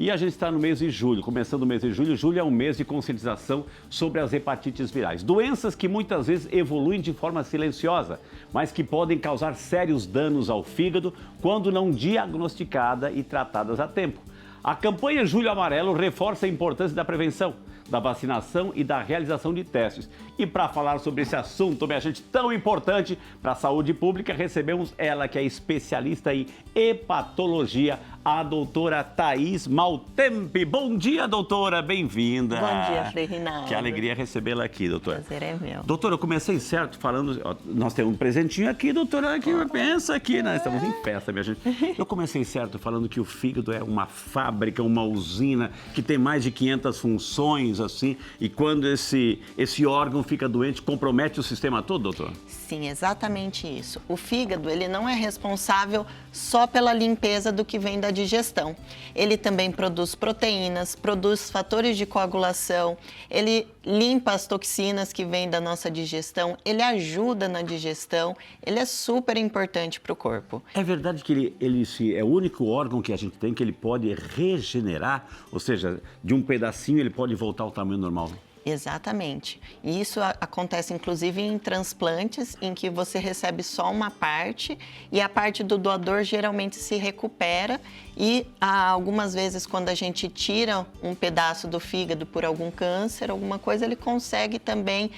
E a gente está no mês de julho, começando o mês de julho. Julho é um mês de conscientização sobre as hepatites virais. Doenças que muitas vezes evoluem de forma silenciosa, mas que podem causar sérios danos ao fígado quando não diagnosticada e tratadas a tempo. A campanha Julho Amarelo reforça a importância da prevenção, da vacinação e da realização de testes. E para falar sobre esse assunto, minha gente, tão importante para a saúde pública, recebemos ela, que é especialista em hepatologia, a doutora Thaís Maltempe. Bom dia, doutora, bem-vinda. Bom dia, Frei Rinaldo. Que alegria recebê-la aqui, doutora. Prazer é meu. Doutora, eu comecei certo falando, ó, nós temos um presentinho aqui, doutora, aqui, pensa aqui, nós estamos em festa, minha gente. Eu comecei certo falando que o fígado é uma fábrica, uma usina, que tem mais de 500 funções, assim, e quando esse órgão fica doente, compromete o sistema todo, doutor? Sim, exatamente isso. O fígado, ele não é responsável só pela limpeza do que vem da digestão. Ele também produz proteínas, produz fatores de coagulação, ele limpa as toxinas que vêm da nossa digestão, ele ajuda na digestão, ele é super importante para o corpo. É verdade que ele é o único órgão que a gente tem que ele pode regenerar, ou seja, de um pedacinho ele pode voltar ao tamanho normal? Exatamente. E isso acontece inclusive em transplantes, em que você recebe só uma parte e a parte do doador geralmente se recupera e algumas vezes quando a gente tira um pedaço do fígado por algum câncer, alguma coisa, ele consegue também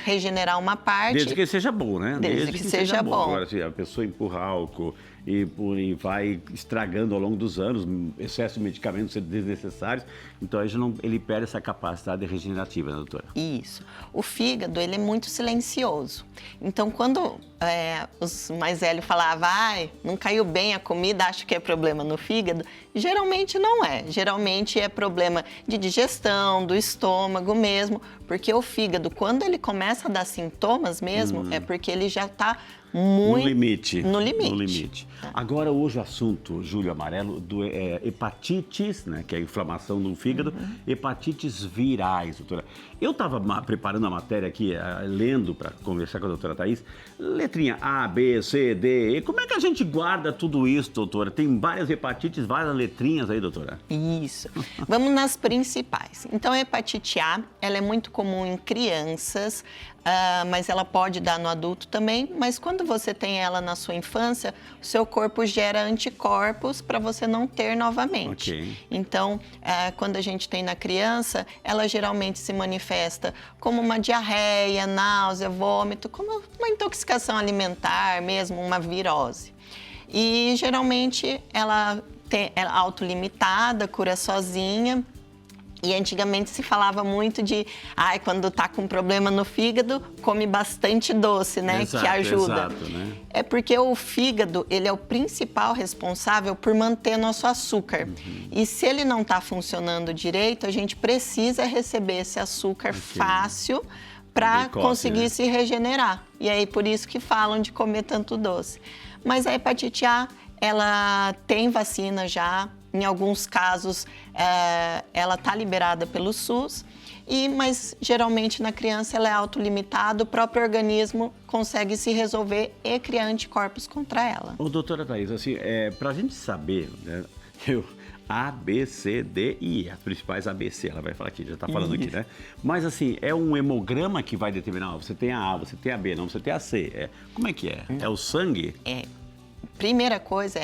regenerar uma parte. Desde que seja bom, né? Desde que seja bom. Agora, se a pessoa empurra álcool e vai estragando ao longo dos anos, excesso de medicamentos desnecessários, então ele perde essa capacidade regenerativa, né, doutora? Isso. O fígado, ele é muito silencioso. Então, quando os mais velhos falavam, não caiu bem a comida, acho que é problema no fígado, geralmente não é. Geralmente é problema de digestão, do estômago mesmo, porque o fígado, quando ele começa a dar sintomas mesmo, é porque ele já está muito... No limite. Agora, hoje o assunto, Julho Amarelo, do hepatites, né, que é a inflamação do fígado, hepatites virais, doutora. Eu estava preparando a matéria aqui, lendo para conversar com a doutora Thaís, letrinha A, B, C, D, E. Como é que a gente guarda tudo isso, doutora? Tem várias hepatites, várias letrinhas aí, doutora? Isso. Vamos nas principais. Então, a hepatite A, ela é muito comum em crianças, mas ela pode dar no adulto também, mas quando você tem ela na sua infância, o seu corpo gera anticorpos para você não ter novamente. Okay. Então, quando a gente tem na criança, ela geralmente se manifesta como uma diarreia, náusea, vômito, como uma intoxicação alimentar mesmo, uma virose. E geralmente ela é autolimitada, cura sozinha. E antigamente se falava muito de, quando tá com problema no fígado, come bastante doce, né? Exato, que ajuda. Exato, né? É porque o fígado, ele é o principal responsável por manter nosso açúcar. E se ele não tá funcionando direito, a gente precisa receber esse açúcar fácil para conseguir se regenerar. E aí, por isso que falam de comer tanto doce. Mas a hepatite A, ela tem vacina já. Em alguns casos, ela está liberada pelo SUS, mas geralmente na criança ela é autolimitada, o próprio organismo consegue se resolver e criar anticorpos contra ela. Ô, doutora Thaís, assim, para a gente saber, né, A, B, C, D e E, as principais ABC, ela vai falar aqui, já está falando aqui, né? Mas assim, é um hemograma que vai determinar, você tem a A, você tem a B, não, você tem a C. Como é que é? É o sangue? Primeira coisa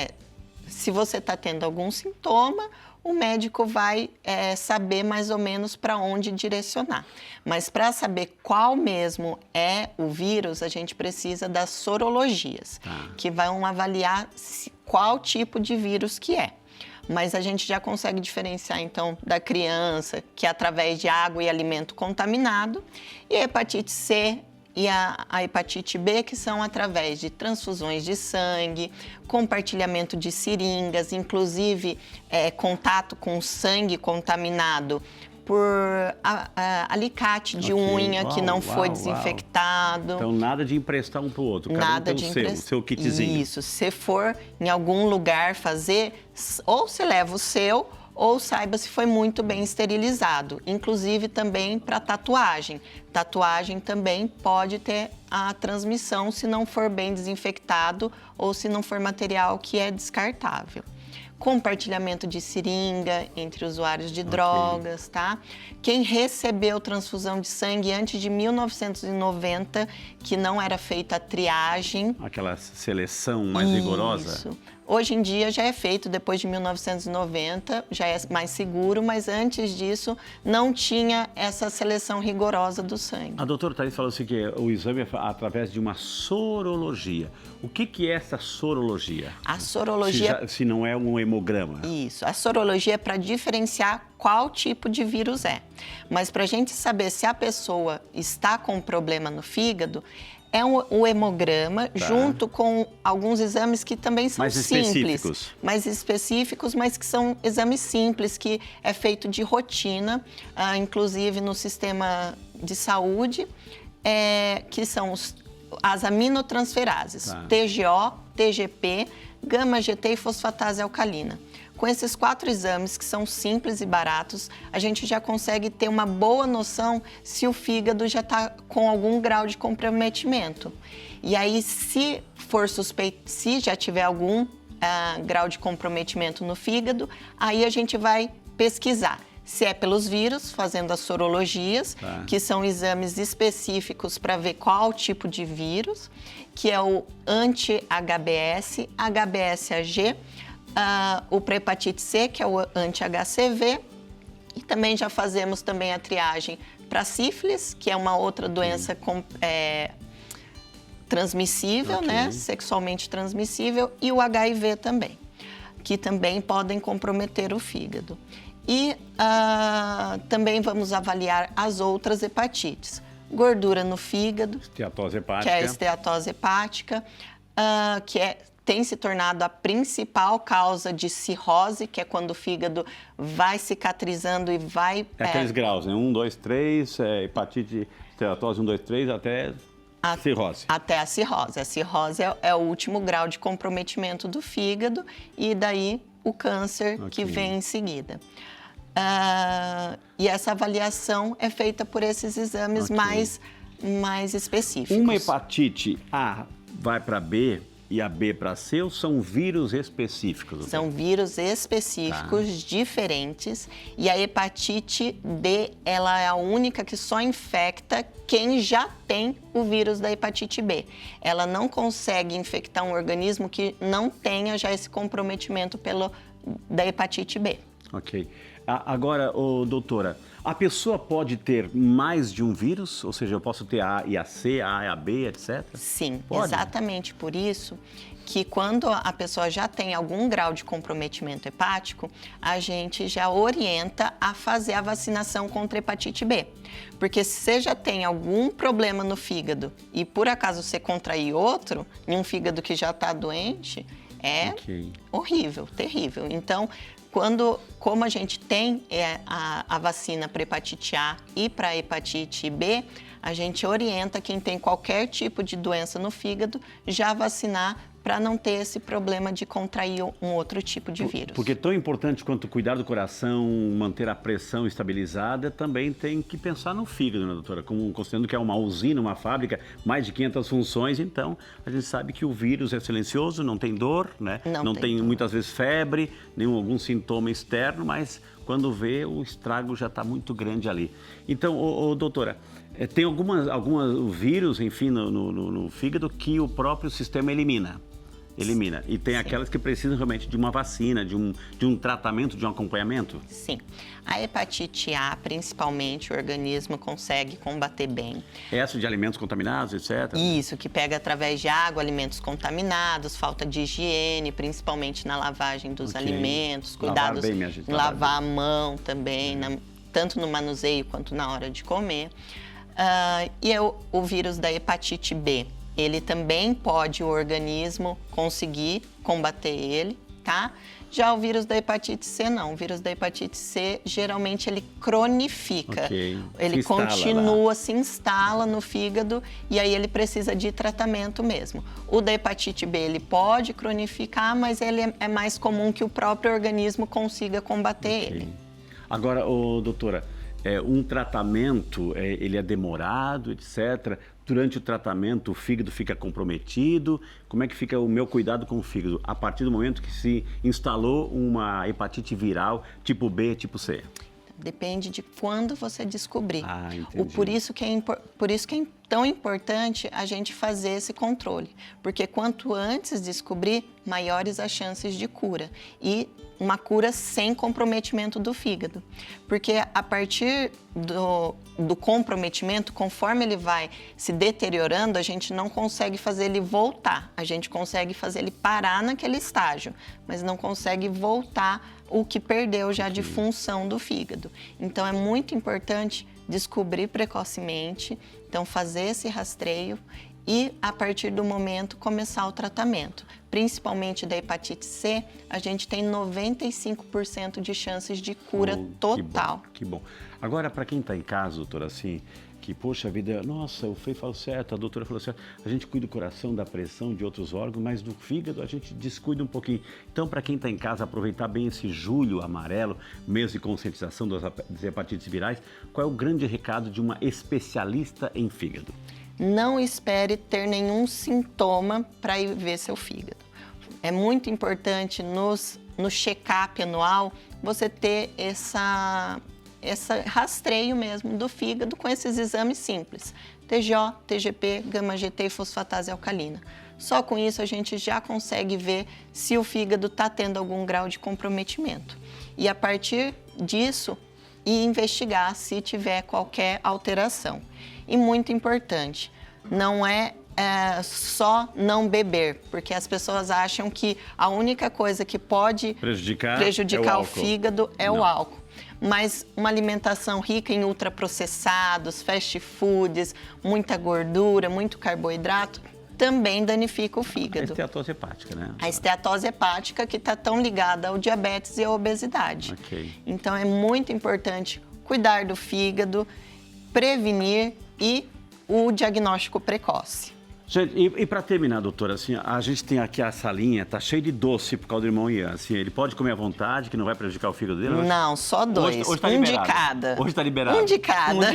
se você está tendo algum sintoma, o médico vai saber mais ou menos para onde direcionar. Mas para saber qual mesmo é o vírus, a gente precisa das sorologias, que vão avaliar qual tipo de vírus que é. Mas a gente já consegue diferenciar, então, da criança, que é através de água e alimento contaminado, e a hepatite C, e a hepatite B, que são através de transfusões de sangue, compartilhamento de seringas, inclusive contato com sangue contaminado por alicate de unha que não foi desinfectado. Então, nada de emprestar um para o outro, cada um tem o seu kitzinho. Isso, se for em algum lugar fazer, ou você leva o seu, ou saiba se foi muito bem esterilizado, inclusive também para tatuagem. Tatuagem também pode ter a transmissão se não for bem desinfectado ou se não for material que é descartável. compartilhamento de seringa entre usuários de drogas, tá? Quem recebeu transfusão de sangue antes de 1990, que não era feita a triagem. Aquela seleção mais rigorosa? Isso. Hoje em dia já é feito depois de 1990, já é mais seguro, mas antes disso não tinha essa seleção rigorosa do sangue. A doutora Thaís falou assim que o exame é através de uma sorologia. O que é essa sorologia? A sorologia... Se não é um hemograma. Isso. A sorologia é para diferenciar qual tipo de vírus é. Mas para a gente saber se a pessoa está com problema no fígado, é o hemograma, junto com alguns exames que também são mais simples. Mais específicos, mas que são exames simples, que é feito de rotina, inclusive no sistema de saúde, que são as aminotransferases, TGO, TGP, gama-GT e fosfatase alcalina. Com esses 4 exames, que são simples e baratos, a gente já consegue ter uma boa noção se o fígado já está com algum grau de comprometimento. E aí, se for suspeito, se já tiver algum grau de comprometimento no fígado, aí a gente vai pesquisar. Se é pelos vírus, fazendo as sorologias, que são exames específicos para ver qual tipo de vírus, que é o anti-HBS, HBsAg, o para hepatite C, que é o anti-HCV, e também já fazemos também a triagem para sífilis, que é uma outra doença transmissível, né? Sexualmente transmissível, e o HIV também, que também podem comprometer o fígado. E também vamos avaliar as outras hepatites. Gordura no fígado, esteatose hepática, que é a esteatose hepática, tem se tornado a principal causa de cirrose, que é quando o fígado vai cicatrizando e vai... aqueles graus, né? 1, 2, 3, hepatite, esteatose 1, 2, 3, até a cirrose. Até a cirrose. A cirrose é o último grau de comprometimento do fígado e daí o câncer que vem em seguida. E essa avaliação é feita por esses exames mais específicos. Uma hepatite A vai para B e a B para C, ou são vírus específicos? São vírus específicos, diferentes. E a hepatite B, ela é a única que só infecta quem já tem o vírus da hepatite B. Ela não consegue infectar um organismo que não tenha já esse comprometimento da hepatite B. Ok. Agora, doutora, a pessoa pode ter mais de um vírus? Ou seja, eu posso ter a A e a C, a A e a B, etc? Sim, pode? Exatamente por isso que quando a pessoa já tem algum grau de comprometimento hepático, a gente já orienta a fazer a vacinação contra a hepatite B. Porque se você já tem algum problema no fígado e por acaso você contrair outro, em um fígado que já está doente, é horrível, terrível. Então, como a gente tem a vacina para hepatite A e para hepatite B, a gente orienta quem tem qualquer tipo de doença no fígado já vacinar para não ter esse problema de contrair um outro tipo de vírus. Porque tão importante quanto cuidar do coração, manter a pressão estabilizada, também tem que pensar no fígado, né, doutora? Considerando que é uma usina, uma fábrica, mais de 500 funções, então a gente sabe que o vírus é silencioso, não tem dor, né? Não tem dor. Muitas vezes febre, algum sintoma externo, mas quando vê, o estrago já está muito grande ali. Então, doutora, tem algumas vírus, enfim, no fígado que o próprio sistema elimina. E tem aquelas que precisam realmente de uma vacina, de um tratamento, de um acompanhamento? Sim. A hepatite A, principalmente, o organismo consegue combater bem. Essa de alimentos contaminados, etc? Isso, que pega através de água, alimentos contaminados, falta de higiene, principalmente na lavagem dos alimentos, cuidados em lavar a mão também, tanto no manuseio quanto na hora de comer. E o vírus da hepatite B. Ele também pode o organismo conseguir combater ele, tá? Já o vírus da hepatite C, não. O vírus da hepatite C, geralmente, ele cronifica. Ele continua, se instala no fígado e aí ele precisa de tratamento mesmo. O da hepatite B, ele pode cronificar, mas ele é mais comum que o próprio organismo consiga combater ele. Agora, doutora, um tratamento, ele é demorado, etc. Durante o tratamento, o fígado fica comprometido. Como é que fica o meu cuidado com o fígado a partir do momento que se instalou uma hepatite viral tipo B, tipo C? Depende de quando você descobrir. Ah, entendi. Por isso que é tão importante a gente fazer esse controle. Porque quanto antes descobrir, maiores as chances de cura. E uma cura sem comprometimento do fígado. Porque a partir do comprometimento, conforme ele vai se deteriorando, a gente não consegue fazer ele voltar. A gente consegue fazer ele parar naquele estágio, mas não consegue voltar o que perdeu já de função do fígado. Então, é muito importante descobrir precocemente, então fazer esse rastreio e, a partir do momento, começar o tratamento. Principalmente da hepatite C, a gente tem 95% de chances de cura total. Que bom. Agora, para quem está em casa, doutora, assim, que, poxa vida, nossa, o Frei falou certo, a doutora falou certo, a gente cuida do coração, da pressão, de outros órgãos, mas do fígado a gente descuida um pouquinho. Então, para quem está em casa, aproveitar bem esse julho amarelo, mês de conscientização das hepatites virais, qual é o grande recado de uma especialista em fígado? Não espere ter nenhum sintoma para ir ver seu fígado. É muito importante no check-up anual você ter esse rastreio mesmo do fígado com esses exames simples. TGO, TGP, gama-GT e fosfatase alcalina. Só com isso a gente já consegue ver se o fígado está tendo algum grau de comprometimento. E a partir disso, investigar se tiver qualquer alteração. E muito importante, não é só não beber, porque as pessoas acham que a única coisa que pode prejudicar o fígado é o álcool. Mas uma alimentação rica em ultraprocessados, fast foods, muita gordura, muito carboidrato, também danifica o fígado. A esteatose hepática, né? A esteatose hepática que está tão ligada ao diabetes e à obesidade. Okay. Então é muito importante cuidar do fígado, prevenir e o diagnóstico precoce. Gente, e para terminar, doutora, assim, a gente tem aqui a salinha, tá cheio de doce por causa do irmão Ian. Assim, ele pode comer à vontade, que não vai prejudicar o fígado dele? Não, só dois. Hoje tá um liberado. De cada. Hoje tá liberado. Um de cada.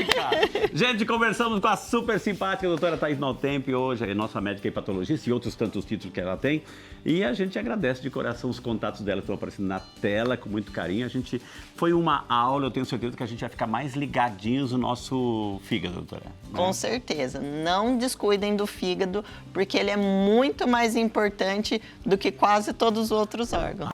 Gente, conversamos com a super simpática doutora Thaís Maltempe, hoje é nossa médica hepatologista e outros tantos títulos que ela tem. E a gente agradece de coração os contatos dela que estão aparecendo na tela, com muito carinho. Foi uma aula, eu tenho certeza que a gente vai ficar mais ligadinhos no nosso fígado, doutora. Com certeza. Não descuidem do fígado, porque ele é muito mais importante do que quase todos os outros órgãos.